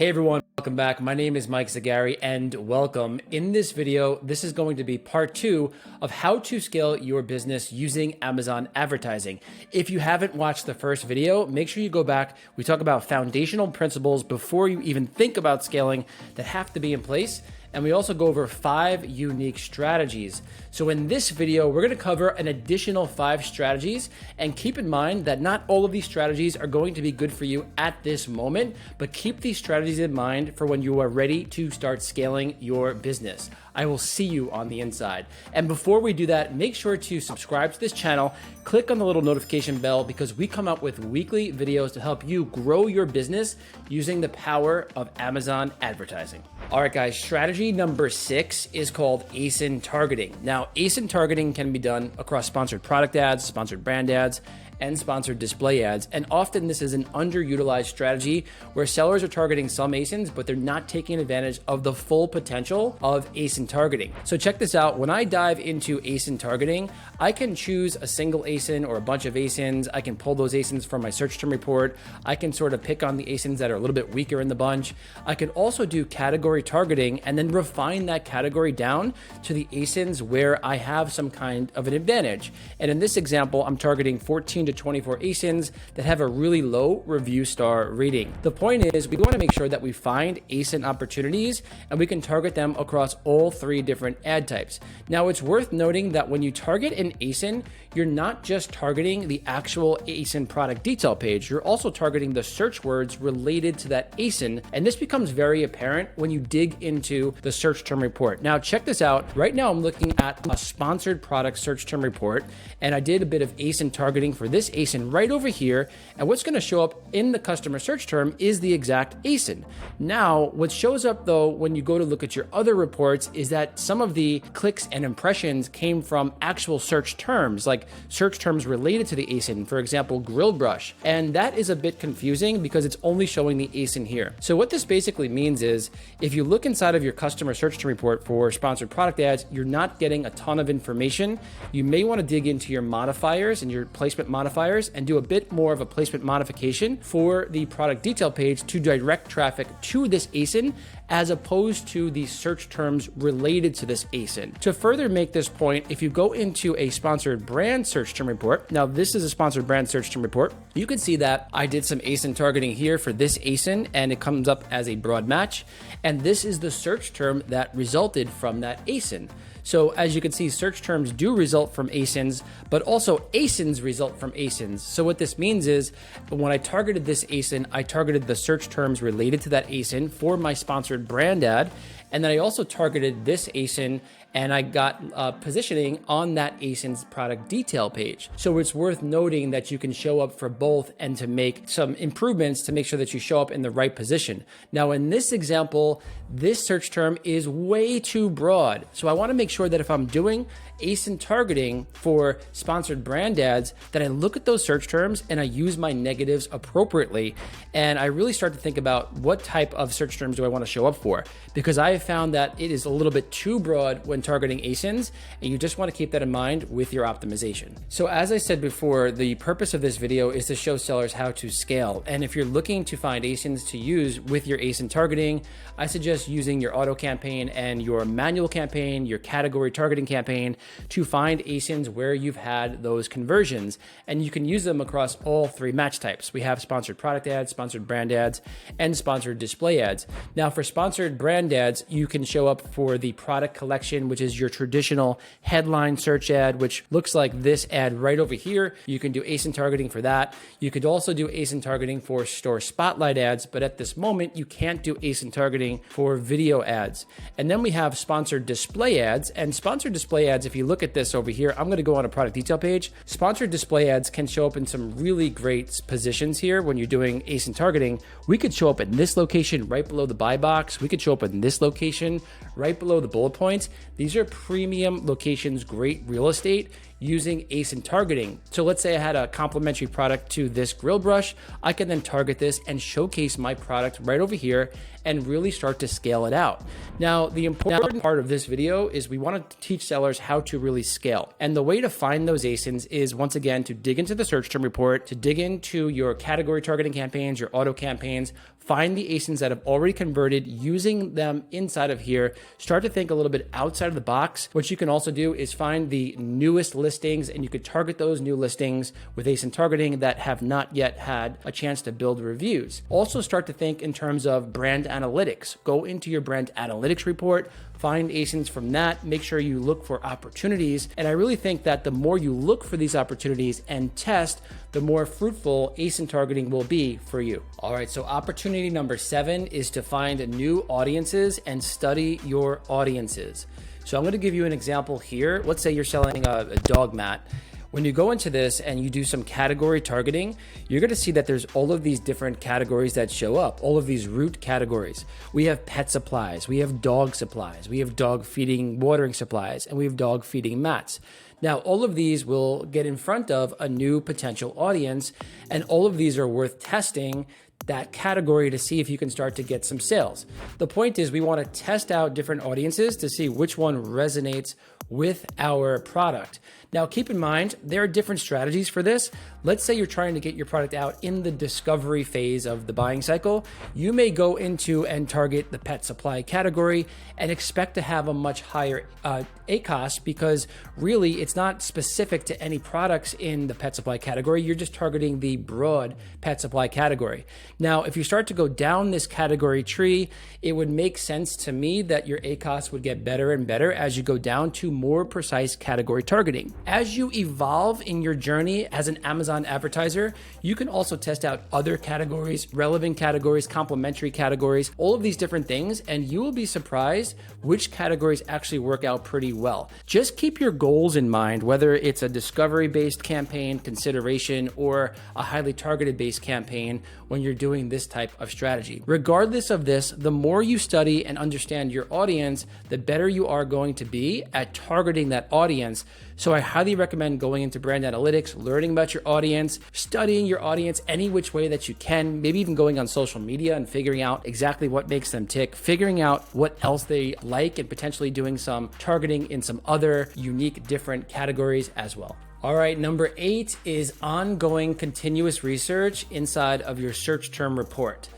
Hey everyone, welcome back. My name is Mike Zagari and welcome. In this video, this is going to be part 2 of how to scale your business using Amazon advertising. If you haven't watched the first video, make sure you go back. We talk about foundational principles before you even think about scaling that have to be in place. And we also go over 5 unique strategies. So in this video, we're gonna cover an additional 5 strategies, and keep in mind that not all of these strategies are going to be good for you at this moment, but keep these strategies in mind for when you are ready to start scaling your business. I will see you on the inside. And before we do that, make sure to subscribe to this channel, click on the little notification bell because we come up with weekly videos to help you grow your business using the power of Amazon advertising. All right, guys, strategy number 6 is called Asin Targeting. Now, Asin Targeting can be done across sponsored product ads, sponsored brand ads, and sponsored display ads. And often this is an underutilized strategy where sellers are targeting some ASINs, but they're not taking advantage of the full potential of Asin Targeting. So check this out. When I dive into Asin Targeting, I can choose a single ASIN or a bunch of ASINs. I can pull those ASINs from my search term report. I can sort of pick on the ASINs that are a little bit weaker in the bunch. I can also do category targeting and then refine that category down to the ASINs where I have some kind of an advantage. And in this example, I'm targeting 14 to 24 ASINs that have a really low review star rating. The point is we want to make sure that we find ASIN opportunities and we can target them across all 3 different ad types. Now, it's worth noting that when you target an ASIN, you're not just targeting the actual ASIN product detail page, you're also targeting the search words related to that ASIN. And this becomes very apparent when you dig into the search term report. Now, check this out. Right now, I'm looking at a sponsored product search term report, and I did a bit of ASIN targeting for this ASIN right over here. And what's going to show up in the customer search term is the exact ASIN. Now, what shows up though, when you go to look at your other reports, is that some of the clicks and impressions came from actual search terms, like search terms related to the ASIN, for example, grill brush. And that is a bit confusing because it's only showing the ASIN here. So what this basically means is if you look inside of your customer search term report for sponsored product ads, you're not getting a ton of information. You may want to dig into your modifiers and your placement modifiers and do a bit more of a placement modification for the product detail page to direct traffic to this ASIN as opposed to the search terms related to this ASIN. To further make this point, if you go into a sponsored brand search term report, now this is a sponsored brand search term report, you can see that I did some ASIN targeting here for this ASIN and it comes up as a broad match. And this is the search term that resulted from that ASIN. So as you can see, search terms do result from ASINs, but also ASINs result from ASINs. So what this means is when I targeted this ASIN, I targeted the search terms related to that ASIN for my sponsored brand ad. And then I also targeted this ASIN and I got positioning on that ASIN's product detail page. So it's worth noting that you can show up for both and to make some improvements to make sure that you show up in the right position. Now, in this example, this search term is way too broad. So I wanna make sure that if I'm doing ASIN targeting for sponsored brand ads, that I look at those search terms and I use my negatives appropriately. And I really start to think about what type of search terms do I wanna show up for? Because I have found that it is a little bit too broad when targeting ASINs, and you just want to keep that in mind with your optimization. So as I said before, the purpose of this video is to show sellers how to scale. And if you're looking to find ASINs to use with your ASIN targeting, I suggest using your auto campaign and your manual campaign, your category targeting campaign to find ASINs where you've had those conversions. And you can use them across all 3 match types. We have sponsored product ads, sponsored brand ads, and sponsored display ads. Now for sponsored brand ads, you can show up for the product collection, which is your traditional headline search ad, which looks like this ad right over here. You can do ASIN targeting for that. You could also do ASIN targeting for store spotlight ads, but at this moment, you can't do ASIN targeting for video ads. And then we have sponsored display ads, and sponsored display ads, if you look at this over here, I'm gonna go on a product detail page. Sponsored display ads can show up in some really great positions here when you're doing ASIN targeting. We could show up in this location right below the buy box. We could show up in this location right below the bullet points, these are premium locations, great real estate using Asin Targeting. So let's say I had a complementary product to this grill brush. I can then target this and showcase my product right over here and really start to scale it out. Now, the important part of this video is we want to teach sellers how to really scale. And the way to find those ASINs is, once again, to dig into the search term report, to dig into your category targeting campaigns, your auto campaigns, find the ASINs that have already converted, using them inside of here. Start to think a little bit outside of the box. What you can also do is find the newest listings, and you could target those new listings with Asin Targeting that have not yet had a chance to build reviews. Also start to think in terms of brand analytics. Go into your brand analytics report, find ASINs from that, make sure you look for opportunities. And I really think that the more you look for these opportunities and test, the more fruitful Asin Targeting will be for you. All right, so opportunity number 7 is to find new audiences and study your audiences. So I'm gonna give you an example here. Let's say you're selling a dog mat. When you go into this and you do some category targeting, you're gonna see that there's all of these different categories that show up, all of these root categories. We have pet supplies, we have dog supplies, we have dog feeding, watering supplies, and we have dog feeding mats. Now, all of these will get in front of a new potential audience, and all of these are worth testing that category to see if you can start to get some sales. The point is, we want to test out different audiences to see which one resonates with our product. Now, keep in mind, there are different strategies for this. Let's say you're trying to get your product out in the discovery phase of the buying cycle. You may go into and target the pet supply category and expect to have a much higher ACOS, because really it's not specific to any products in the pet supply category. You're just targeting the broad pet supply category. Now, if you start to go down this category tree, it would make sense to me that your ACOS would get better and better as you go down to more precise category targeting. As you evolve in your journey as an Amazon advertiser, you can also test out other categories, relevant categories, complementary categories, all of these different things, and you will be surprised which categories actually work out pretty well. Just keep your goals in mind, whether it's a discovery-based campaign, consideration, or a highly targeted-based campaign when you're doing this type of strategy. Regardless of this, the more you study and understand your audience, the better you are going to be at targeting that audience. So I highly recommend going into brand analytics, learning about your audience, studying your audience any which way that you can, maybe even going on social media and figuring out exactly what makes them tick, figuring out what else they like, and potentially doing some targeting in some other unique different categories as well. All right, number 8 is ongoing continuous research inside of your search term report.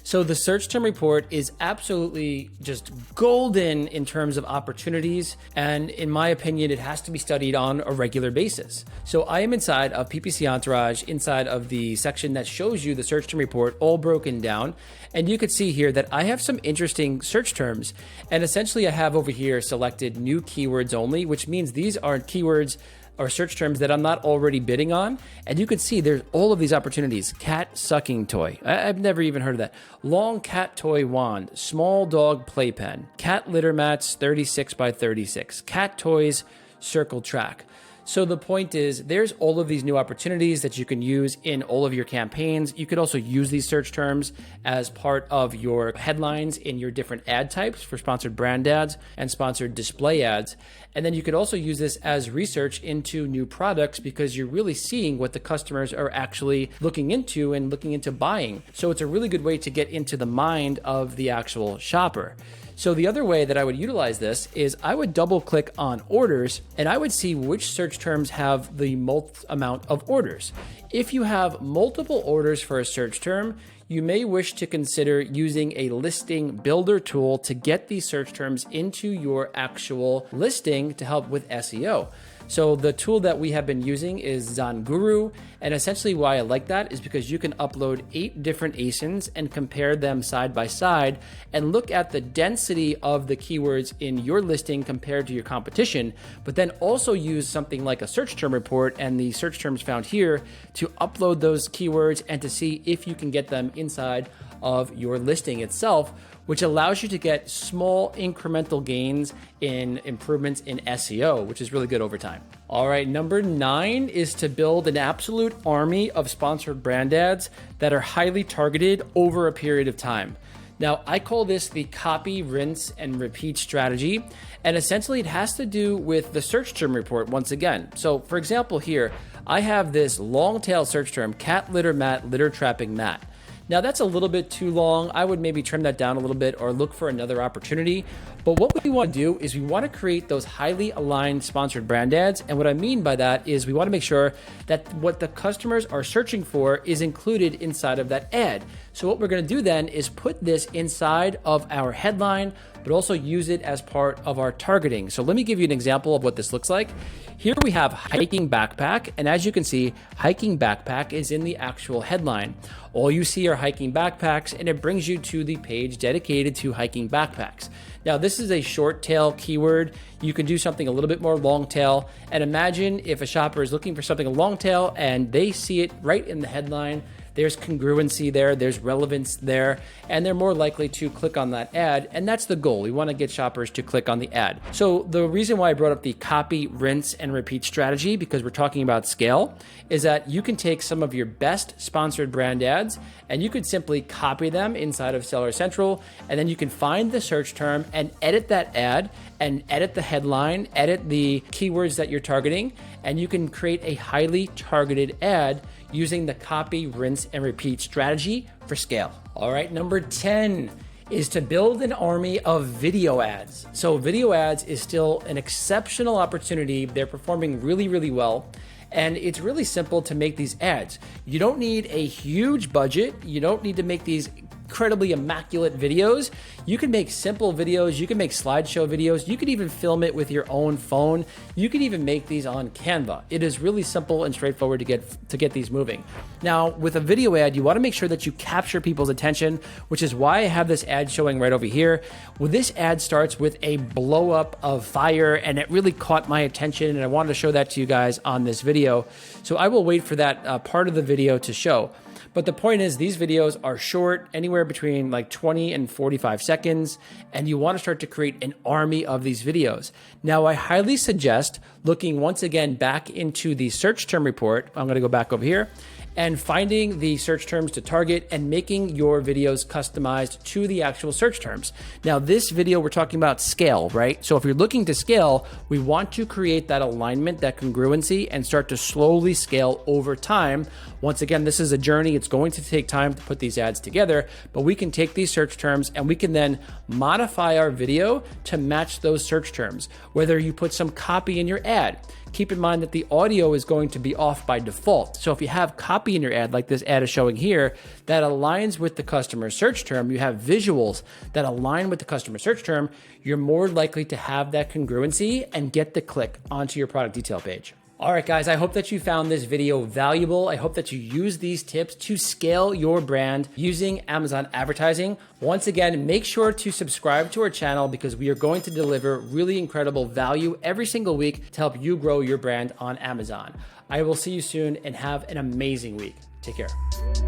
So the search term report is absolutely just golden in terms of opportunities. And in my opinion, it has to be studied on a regular basis. So I am inside of PPC Entourage, inside of the section that shows you the search term report all broken down. And you could see here that I have some interesting search terms. And essentially I have over here selected new keywords only, which means these are keywords or search terms that I'm not already bidding on. And you can see there's all of these opportunities. Cat sucking toy. I've never even heard of that. Long cat toy wand. Small dog playpen. Cat litter mats 36 by 36. Cat toys circle track. So the point is, there's all of these new opportunities that you can use in all of your campaigns. You could also use these search terms as part of your headlines in your different ad types for sponsored brand ads and sponsored display ads. And then you could also use this as research into new products, because you're really seeing what the customers are actually looking into and looking into buying. So it's a really good way to get into the mind of the actual shopper. So the other way that I would utilize this is I would double click on orders, and I would see which search terms have the most amount of orders. If you have multiple orders for a search term, you may wish to consider using a listing builder tool to get these search terms into your actual listing to help with SEO. So the tool that we have been using is Zanguru, and essentially why I like that is because you can upload 8 different ASINs and compare them side by side and look at the density of the keywords in your listing compared to your competition, but then also use something like a search term report and the search terms found here to upload those keywords and to see if you can get them inside of your listing itself, which allows you to get small incremental gains in improvements in SEO, which is really good over time. All right, number 9 is to build an absolute army of sponsored brand ads that are highly targeted over a period of time. Now, I call this the copy, rinse, and repeat strategy. And essentially it has to do with the search term report once again. So for example, here, I have this long tail search term, cat litter mat, litter trapping mat. Now that's a little bit too long. I would maybe trim that down a little bit or look for another opportunity. But what we want to do is we want to create those highly aligned sponsored brand ads. And what I mean by that is we want to make sure that what the customers are searching for is included inside of that ad. So what we're going to do then is put this inside of our headline, but also use it as part of our targeting. So let me give you an example of what this looks like. Here we have hiking backpack. And as you can see, hiking backpack is in the actual headline. All you see are hiking backpacks, and it brings you to the page dedicated to hiking backpacks. Now, this is a short tail keyword. You can do something a little bit more long tail. And imagine if a shopper is looking for something long tail and they see it right in the headline. There's congruency there, there's relevance there, and they're more likely to click on that ad. And that's the goal. We want to get shoppers to click on the ad. So the reason why I brought up the copy, rinse, and repeat strategy, because we're talking about scale, is that you can take some of your best sponsored brand ads and you could simply copy them inside of Seller Central, and then you can find the search term and edit that ad and edit the headline, edit the keywords that you're targeting, and you can create a highly targeted ad using the copy, rinse, and repeat strategy for scale. All right, number 10 is to build an army of video ads. So video ads is still an exceptional opportunity. They're performing really, really well. And it's really simple to make these ads. You don't need a huge budget. You don't need to make these incredibly immaculate videos. You can make simple videos. You can make slideshow videos. You could even film it with your own phone. You could even make these on Canva. It is really simple and straightforward to get these moving. Now, with a video ad, you want to make sure that you capture people's attention, which is why I have this ad showing right over here. Well, this ad starts with a blow up of fire, and it really caught my attention, and I wanted to show that to you guys on this video. So I will wait for that part of the video to show. But the point is, these videos are short, anywhere between like 20 and 45 seconds, and you want to start to create an army of these videos. Now, I highly suggest looking once again back into the search term report. I'm going to go back over here and finding the search terms to target and making your videos customized to the actual search terms. Now, this video, we're talking about scale, right? So if you're looking to scale, we want to create that alignment, that congruency, and start to slowly scale over time. Once again, this is a journey. It's going to take time to put these ads together, but we can take these search terms and we can then modify our video to match those search terms. Whether you put some copy in your ad, keep in mind that the audio is going to be off by default. So if you have copy in your ad, like this ad is showing here, that aligns with the customer search term, you have visuals that align with the customer search term, you're more likely to have that congruency and get the click onto your product detail page. All right, guys, I hope that you found this video valuable. I hope that you use these tips to scale your brand using Amazon advertising. Once again, make sure to subscribe to our channel because we are going to deliver really incredible value every single week to help you grow your brand on Amazon. I will see you soon and have an amazing week. Take care.